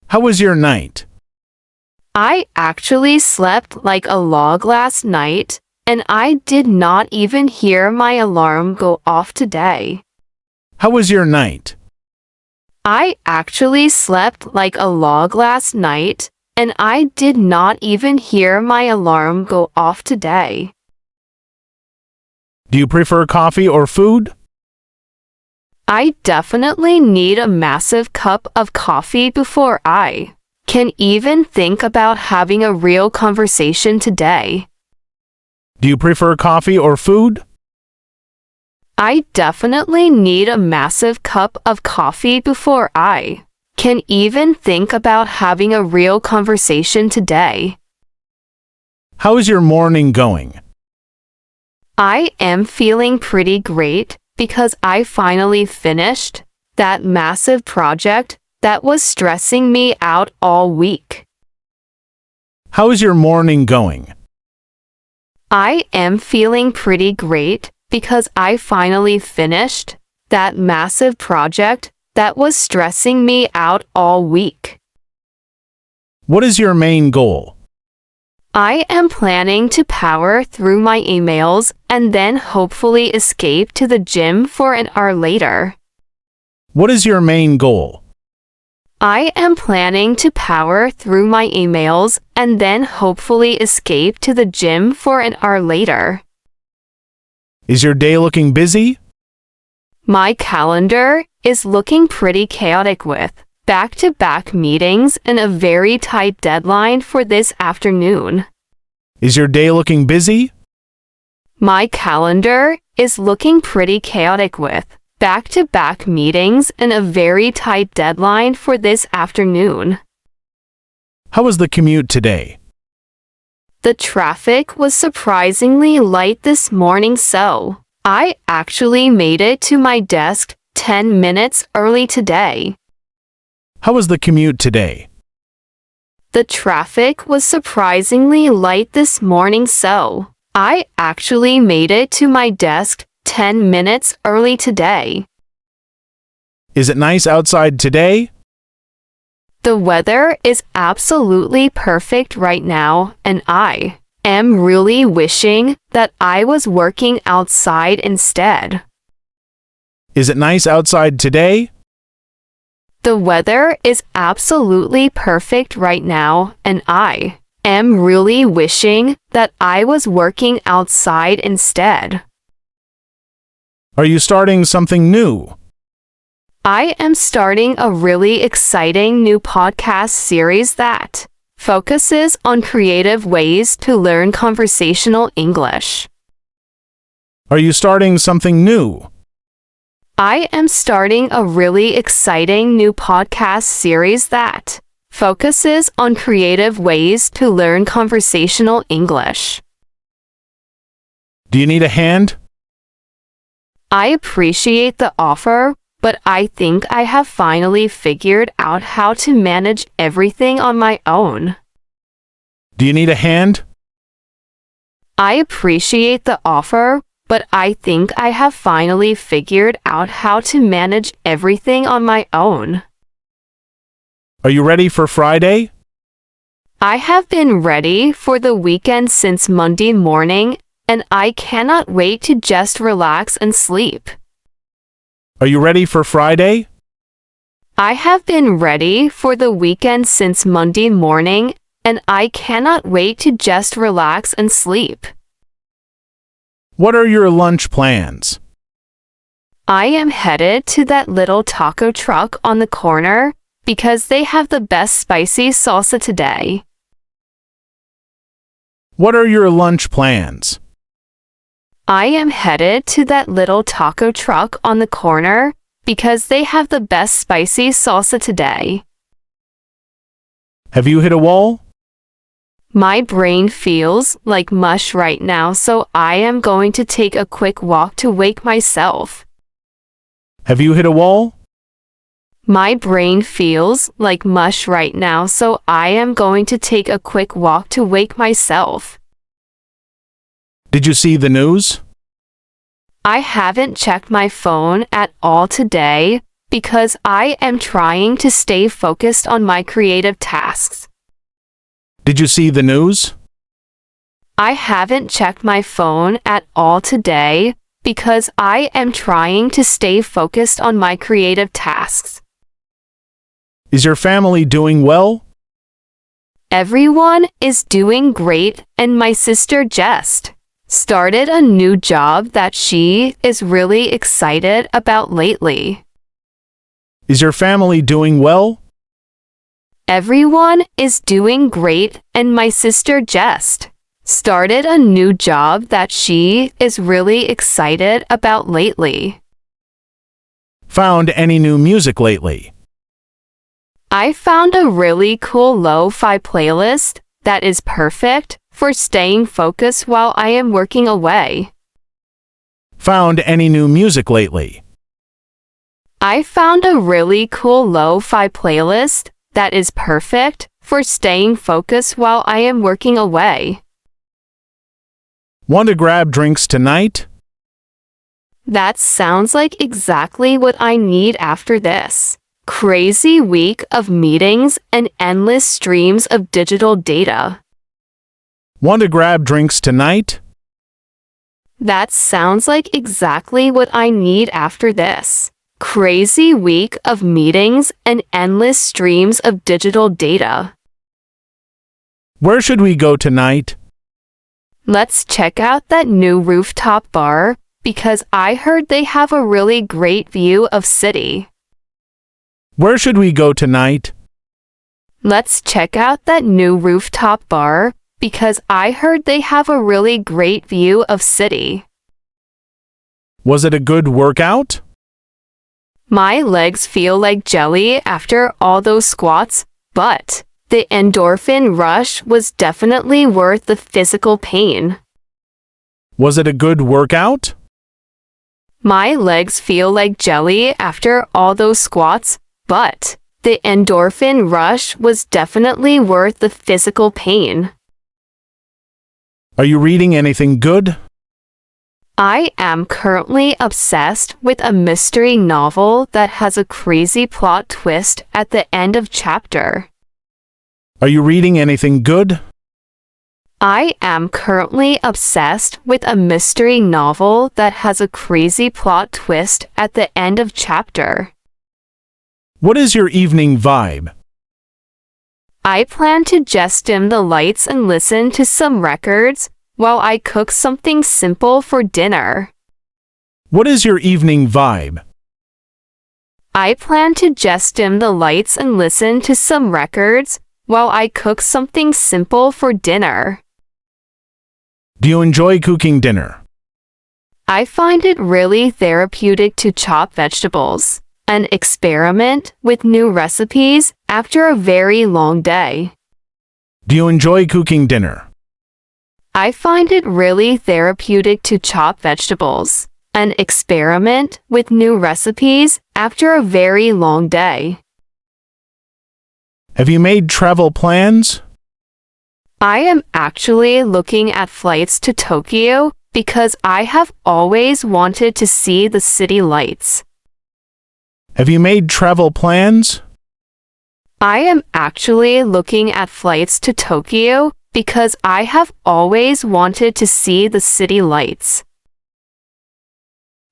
How was your night? I actually slept like a log last night, and I did not even hear my alarm go off today. How was your night? I actually slept like a log last night, and I did not even hear my alarm go off today. Do you prefer coffee or food? I definitely need a massive cup of coffee before I can even think about having a real conversation today. Do you prefer coffee or food? I definitely need a massive cup of coffee before I can even think about having a real conversation today. How is your morning going? I am feeling pretty great because I finally finished that massive project that was stressing me out all week. How is your morning going? I am feeling pretty great because I finally finished that massive project that was stressing me out all week. What is your main goal? I am planning to power through my emails and then hopefully escape to the gym for an hour later. What is your main goal? I am planning to power through my emails and then hopefully escape to the gym for an hour later. Is your day looking busy? My calendar is looking pretty chaotic with back-to-back meetings and a very tight deadline for this afternoon. Is your day looking busy? My calendar is looking pretty chaotic with back-to-back meetings and a very tight deadline for this afternoon. How was the commute today? The traffic was surprisingly light this morning, so I actually made it to my desk 10 minutes early today. How was the commute today? The traffic was surprisingly light this morning, so I actually made it to my desk 10 minutes early today. Is it nice outside today? The weather is absolutely perfect right now, and I am really wishing that I was working outside instead. Is it nice outside today? The weather is absolutely perfect right now, and I am really wishing that I was working outside instead. Are you starting something new? I am starting a really exciting new podcast series that focuses on creative ways to learn conversational English. Are you starting something new? I am starting a really exciting new podcast series that focuses on creative ways to learn conversational English. Do you need a hand? I appreciate the offer, but I think I have finally figured out how to manage everything on my own. Do you need a hand? I appreciate the offer, but I think I have finally figured out how to manage everything on my own. Are you ready for Friday? I have been ready for the weekend since Monday morning, and I cannot wait to just relax and sleep. Are you ready for Friday? I have been ready for the weekend since Monday morning, and I cannot wait to just relax and sleep. What are your lunch plans? I am headed to that little taco truck on the corner because they have the best spicy salsa today. What are your lunch plans? I am headed to that little taco truck on the corner because they have the best spicy salsa today. Have you hit a wall? My brain feels like mush right now, so I am going to take a quick walk to wake myself. Have you hit a wall? My brain feels like mush right now, so I am going to take a quick walk to wake myself. Did you see the news? I haven't checked my phone at all today, because I am trying to stay focused on my creative tasks. Did you see the news? I haven't checked my phone at all today because I am trying to stay focused on my creative tasks. Is your family doing well? Everyone is doing great, and my sister just started a new job that she is really excited about lately. Is your family doing well? Everyone is doing great, and my sister just started a new job that she is really excited about lately. Found any new music lately? I found a really cool lo-fi playlist that is perfect for staying focused while I am working away. Found any new music lately? I found a really cool lo-fi playlist that is perfect for staying focused while I am working away. Want to grab drinks tonight? That sounds like exactly what I need after this crazy week of meetings and endless streams of digital data. Want to grab drinks tonight? That sounds like exactly what I need after this crazy week of meetings and endless streams of digital data. Where should we go tonight? Let's check out that new rooftop bar because I heard they have a really great view of city. Where should we go tonight? Let's check out that new rooftop bar because I heard they have a really great view of city. Was it a good workout? My legs feel like jelly after all those squats, but the endorphin rush was definitely worth the physical pain. Was it a good workout? My legs feel like jelly after all those squats, but the endorphin rush was definitely worth the physical pain. Are you reading anything good? I am currently obsessed with a mystery novel that has a crazy plot twist at the end of chapter. Are you reading anything good? I am currently obsessed with a mystery novel that has a crazy plot twist at the end of chapter. What is your evening vibe? I plan to just dim the lights and listen to some records while I cook something simple for dinner. What is your evening vibe? I plan to just dim the lights and listen to some records while I cook something simple for dinner. Do you enjoy cooking dinner? I find it really therapeutic to chop vegetables and experiment with new recipes after a very long day. Do you enjoy cooking dinner? I find it really therapeutic to chop vegetables and experiment with new recipes after a very long day. Have you made travel plans? I am actually looking at flights to Tokyo because I have always wanted to see the city lights. Have you made travel plans? I am actually looking at flights to Tokyo because I have always wanted to see the city lights.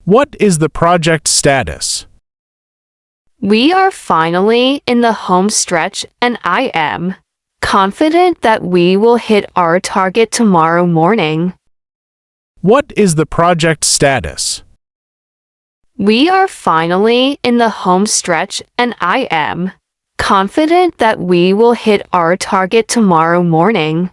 What is the project status? We are finally in the home stretch, and I am confident that we will hit our target tomorrow morning. What is the project status? We are finally in the home stretch, and I am confident that we will hit our target tomorrow morning.